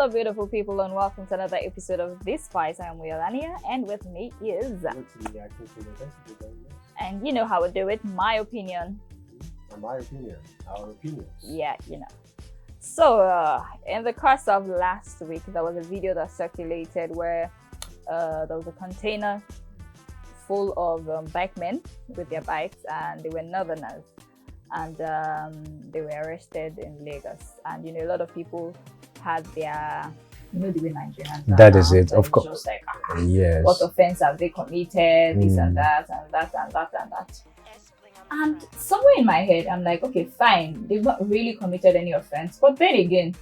Hello, beautiful people, and welcome to another episode of This Spice. I am Wielania, and with me is. And you know how we do it. My opinion. My opinion. Our opinions. Yeah, you know. So, in the course of last week, there was a video that circulated where there was a container full of bike men with their bikes, and they were northerners, and they were arrested in Lagos. And you know, a lot of people had their, you know, the way Nigerians are that now, is it, so of course. Just like, yes. What offense have they committed? This and that and that and that and that. And somewhere in my head, I'm like, okay, fine, they've not really committed any offense. But then again,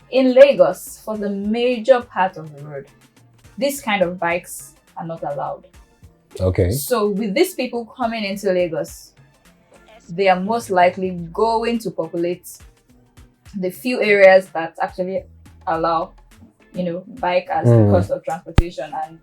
in Lagos, for the major part of the road, this kind of bikes are not allowed. Okay. So with these people coming into Lagos, they are most likely going to populate the few areas that actually allow, you know, bike as the cost of transportation. And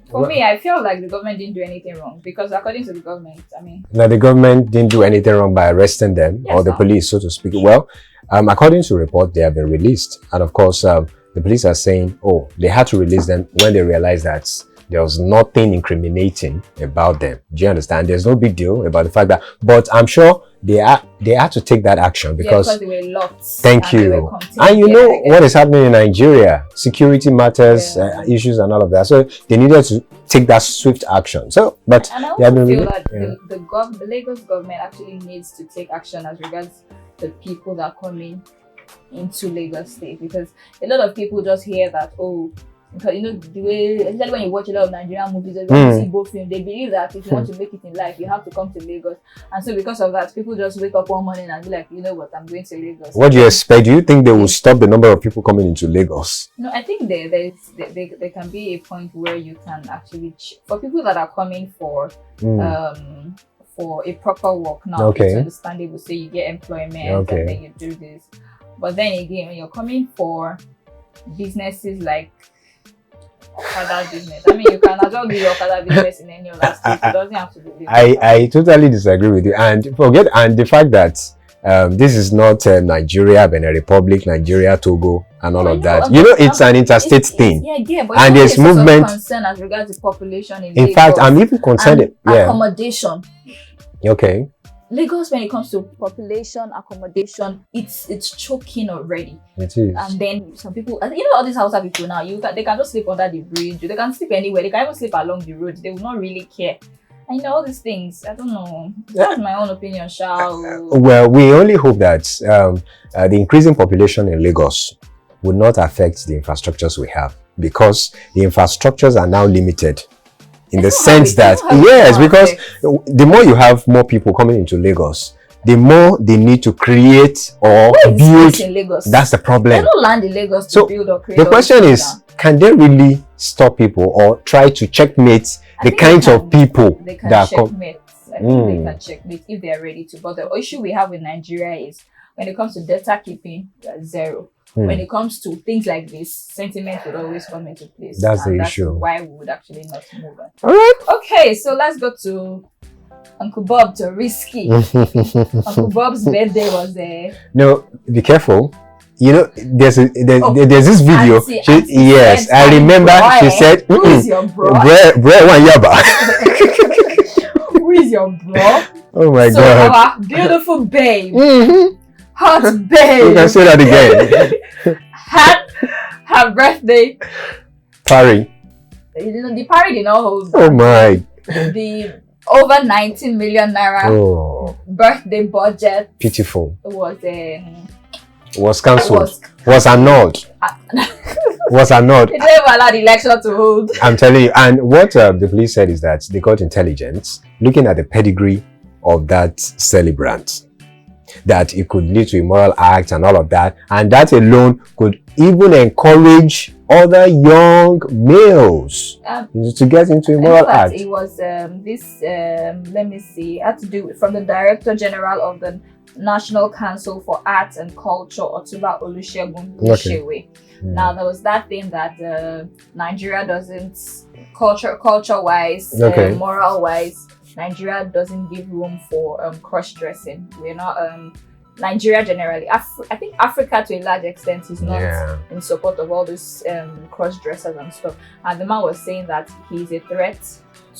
for me, I feel like the government didn't do anything wrong, because according to the government, I mean, now the government didn't do anything wrong by arresting them, or the police, so to speak. Well, according to report, they have been released, and of course, the police are saying, oh, they had to release them when they realized that there was nothing incriminating about them. Do you understand? There's no big deal about the fact that, but I'm sure they had to take that action because they were locked. Thank you. And you know what is happening in Nigeria, security matters, issues and all of that. So they needed to take that swift action. So, but and I also feel that the Lagos government actually needs to take action as regards the people that are coming into Lagos State, because a lot of people just hear that, oh, because you know the way, especially when you watch a lot of Nigerian movies, when you see both films, they believe that if you want to make it in life, you have to come to Lagos. And so because of that, people just wake up one morning and be like, you know what, I'm going to Lagos. What do you expect? Do you think they will stop the number of people coming into Lagos? No, I think there can be a point where you can actually, for people that are coming for a proper work now, it's understandable. So you get employment and then you do this. But then again, when you're coming for businesses like Okada business, I mean, you can as well do your Okada business in any other state. It doesn't have to be. I totally disagree with you, and the fact that this is not Nigeria, Benin Republic, Nigeria, Togo, and all of that. You know, it's an interstate thing. But and there's movement. Concern as regards to population in Lagos. Fact, I'm even concerned. Accommodation. Okay. Lagos, when it comes to population accommodation, it's choking already. It is. And then some people, you know, all these Hausa people now, they can just sleep under the bridge. They can sleep anywhere. They can even sleep along the road. They will not really care. And you know, all these things, I don't know. That's my own opinion, Well, we only hope that the increasing population in Lagos will not affect the infrastructures we have, because the infrastructures are now limited. In the sense that, yes, because the more you have more people coming into Lagos, the more they need to create or build. In Lagos? That's the problem. They don't land in Lagos to build or create. The question is, can they really stop people or try to checkmate the kinds of people that come? They can checkmate if they are ready to. But the issue we have with Nigeria is, when it comes to data keeping, zero. When it comes to things like this, sentiment would always come into place. That's the issue. Why we would actually not move on. All right. Okay, so let's go to Uncle Bob to Risky. Uncle Bob's birthday was there. No, be careful. You know, there's this video. Yes, I remember. She said, "Who is your bro? Bro, one yaba." Who is your bro? Oh my God! Our beautiful babe. Hot babe. You can say that again. Had her birthday. Party. The party did not hold. Oh my. The over 19 million naira birthday budget. Pitiful. Was cancelled. Was annulled. Was annulled. It never allowed the election to hold. I'm telling you. And what the police said is that they got intelligence looking at the pedigree of that celebrant, that it could lead to immoral acts and all of that, and that alone could even encourage other young males to get into immoral acts. It was let me see, had to do from the Director General of the National Council for Arts and Culture, Otuba Olusegun Ushewe. Now there was that thing that Nigeria doesn't, culture-wise, moral-wise, Nigeria doesn't give room for cross-dressing. We're not Nigeria generally, I think Africa to a large extent is not in support of all this cross-dressers and stuff. And the man was saying that he's a threat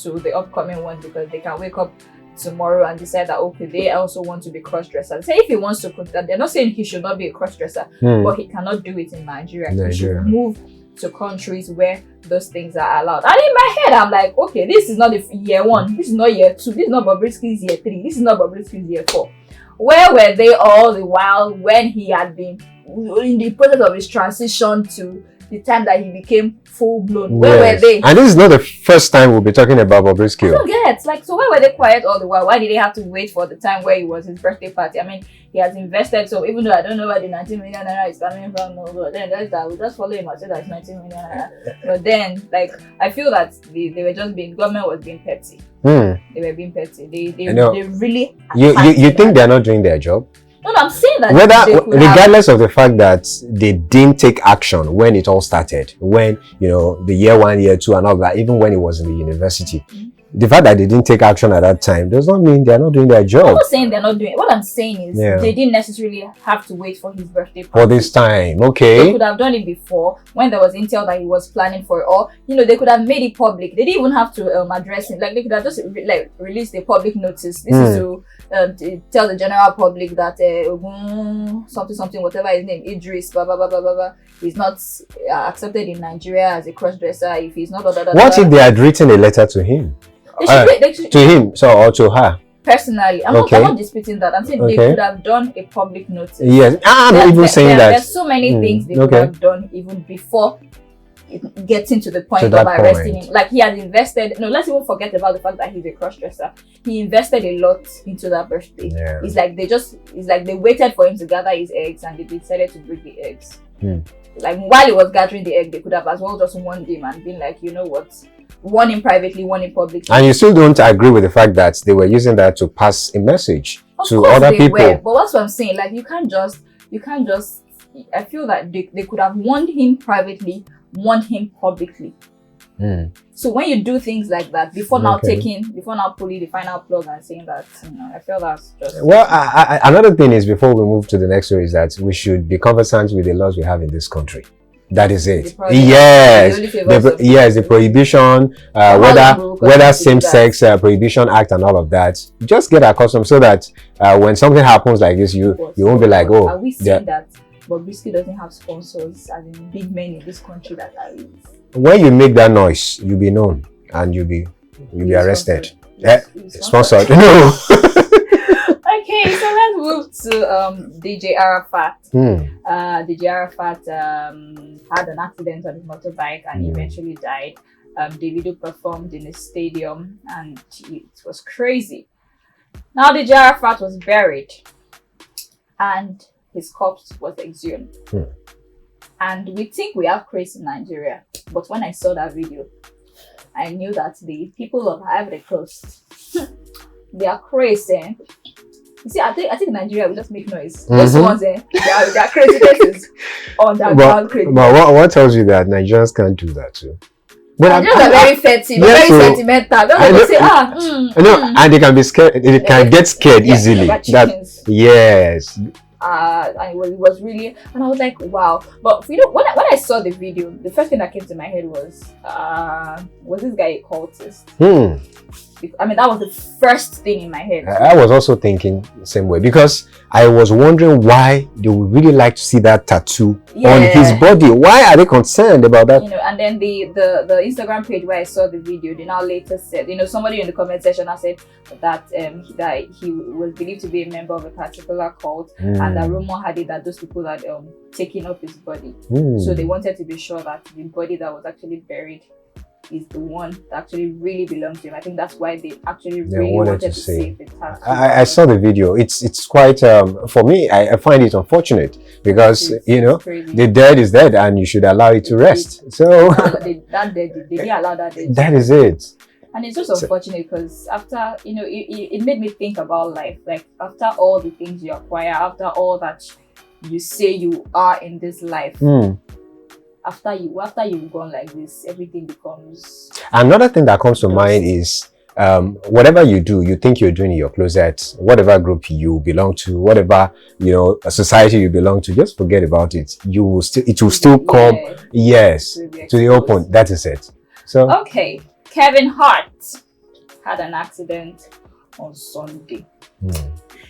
to the upcoming ones because they can wake up tomorrow and decide that okay, they also want to be cross-dressers. Say if he wants to put that, they're not saying he should not be a cross-dresser, but he cannot do it in Nigeria. He should move to countries where those things are allowed. And in my head, I'm like, okay, this is not the year 1, this is not year 2, this is not Bobrisky's year 3, this is not Bobrisky's year 4. Where were they all the while when he had been in the process of his transition to the time that he became full-blown? Where were they? And this is not the first time we'll be talking about Bobrisky. I don't get, like, so where were they quiet all the while? Why did they have to wait for the time where it was his birthday party? I mean, he has invested, so even though I don't know where the 19 million naira is coming from, no, but then there's that, we'll just follow him and say that's 19 million naira. But then, like, I feel that they were just being, government was being petty. They were being petty. They really... You think they're not doing their job? No, I'm saying that regardless of the fact that they didn't take action when it all started, when, you know, the year 1, year 2 and all that, even when he was in the university, the fact that they didn't take action at that time does not mean they're not doing their job. I'm not saying they're not doing it. What I'm saying is they didn't necessarily have to wait for his birthday party. For this time, okay. They could have done it before when there was intel that he was planning for it, or, you know, they could have made it public. They didn't even have to address it. Like, they could have just released a public notice. This is to tell the general public that something, whatever his name, Idris, blah blah blah blah blah, he's not accepted in Nigeria as a cross-dresser. If he's not, what if they had written a letter to him? To him, or to her? Personally, I'm not disputing that. I'm saying they could have done a public notice. Yes, I'm not even saying that. There's so many things they could have done even before getting to the point of arresting him. Like, he has invested. No, let's even forget about the fact that he's a cross-dresser. He invested a lot into that birthday. It's like they waited for him to gather his eggs and they decided to break the eggs. Like, while he was gathering the egg, they could have as well just warned him and been like, you know what, one in privately, one in publicly. And you still don't agree with the fact that they were using that to pass a message to other people? But that's what I'm saying. Like, you can't just. I feel that they could have warned him privately, warned him publicly. So when you do things like that, before now pulling the final plug and saying that, you know, I feel that's just... Well, another thing is, before we move to the next story, is that we should be conversant with the laws we have in this country. That is it. Yes, the prohibition, whether same-sex prohibition act and all of that. Just get accustomed so that when something happens like this, you won't be like, oh. Are we saying that Bobrisky doesn't have sponsors as in big men in this country that are rich? When you make that noise, you'll be known and you'll be arrested. Sponsored. No. Okay, so let's move to DJ Arafat. DJ Arafat had an accident on his motorbike and he eventually died. Davido performed in a stadium and it was crazy. Now DJ Arafat was buried and his corpse was exhumed. And we think we have craze in Nigeria, but when I saw that video, I knew that the people of Ivory Coast, they are crazy. You see, I think Nigeria will just make noise. Those ones, they are crazy cases underground crazy. But what tells you that Nigerians can't do that too? But Nigerians are very petty, very sentimental. They say, and they can be scared. They can get scared easily. Yes. And it was really, and I was like, wow. But you know, when I saw the video, the first thing that came to my head was this guy a cultist? I mean, that was the first thing in my head. I was also thinking the same way, because I was wondering why they would really like to see that tattoo on his body. Why are they concerned about that? You know, and then the Instagram page where I saw the video, they now later said, you know, somebody in the comment section has said that he was believed to be a member of a particular cult, and that rumor had it that those people had taken off his body. So they wanted to be sure that the body that was actually buried is the one that actually really belongs to him. I think that's why they actually really wanted to save the tattoo. I saw the video. It's quite for me, I find it unfortunate because you know the dead is dead and you should allow it to rest. So they didn't allow that dead. That is it. And it's just unfortunate because after, you know, it made me think about life. Like, after all the things you acquire, after all that you say you are in this life, after you've gone like this, everything becomes... Another thing that comes to mind is whatever you do, you think you're doing in your closet, whatever group you belong to, whatever, a society you belong to, just forget about it. It will still come, yes, to the open. That is it. So okay, Kelvin Harts had an accident on Sunday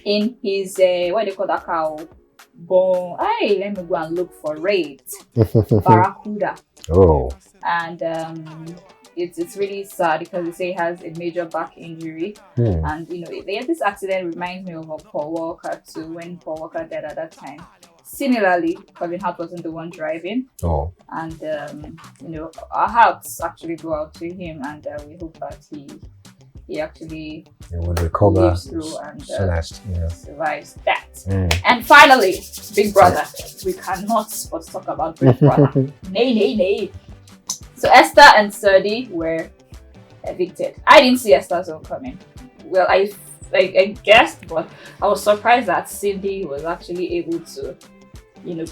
in his what do you call that cow? Hey, let me go and look for it. Barracuda. Oh. And it's really sad because they say he has a major back injury. And this accident reminds me of a Paul Walker too, when Paul Walker died at that time. Similarly, Kelvin Hart wasn't the one driving. Oh. And our hearts actually go out to him, and we hope that he actually would recover through and survives that. And finally, Big Brother. We cannot but talk about Big Brother. Nay. So Esther and Serdi were evicted. I didn't see Esther's own coming. Well, I guessed, but I was surprised that Cindy was actually able to,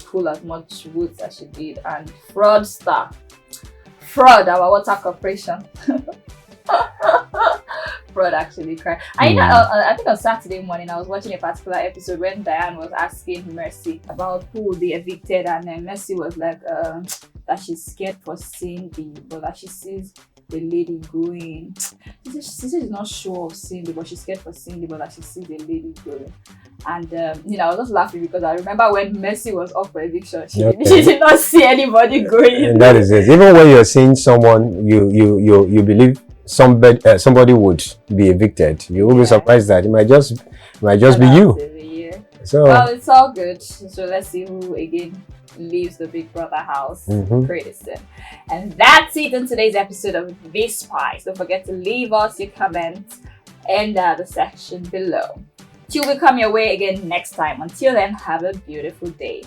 pull as much votes as she did. And fraud, our water corporation. Fraud actually cried. I think on Saturday morning I was watching a particular episode when Diane was asking Mercy about who would be evicted, and then Mercy was like that she's scared for Cindy, but that she sees the lady going. She said she's not sure of Cindy, but she's scared for Cindy, but that she sees the lady going. And I was just laughing because I remember when Mercy was up for eviction, she did not see anybody going. And that is it. Even when you're seeing someone, you believe somebody would be evicted, you will be surprised that it might just be you. So well, it's all good. So let's see who again leaves the Big Brother house pretty soon. And that's it in today's episode of This Spice. Don't forget to leave us your comments in the section below. Till we come your way again next time. Until then, have a beautiful day.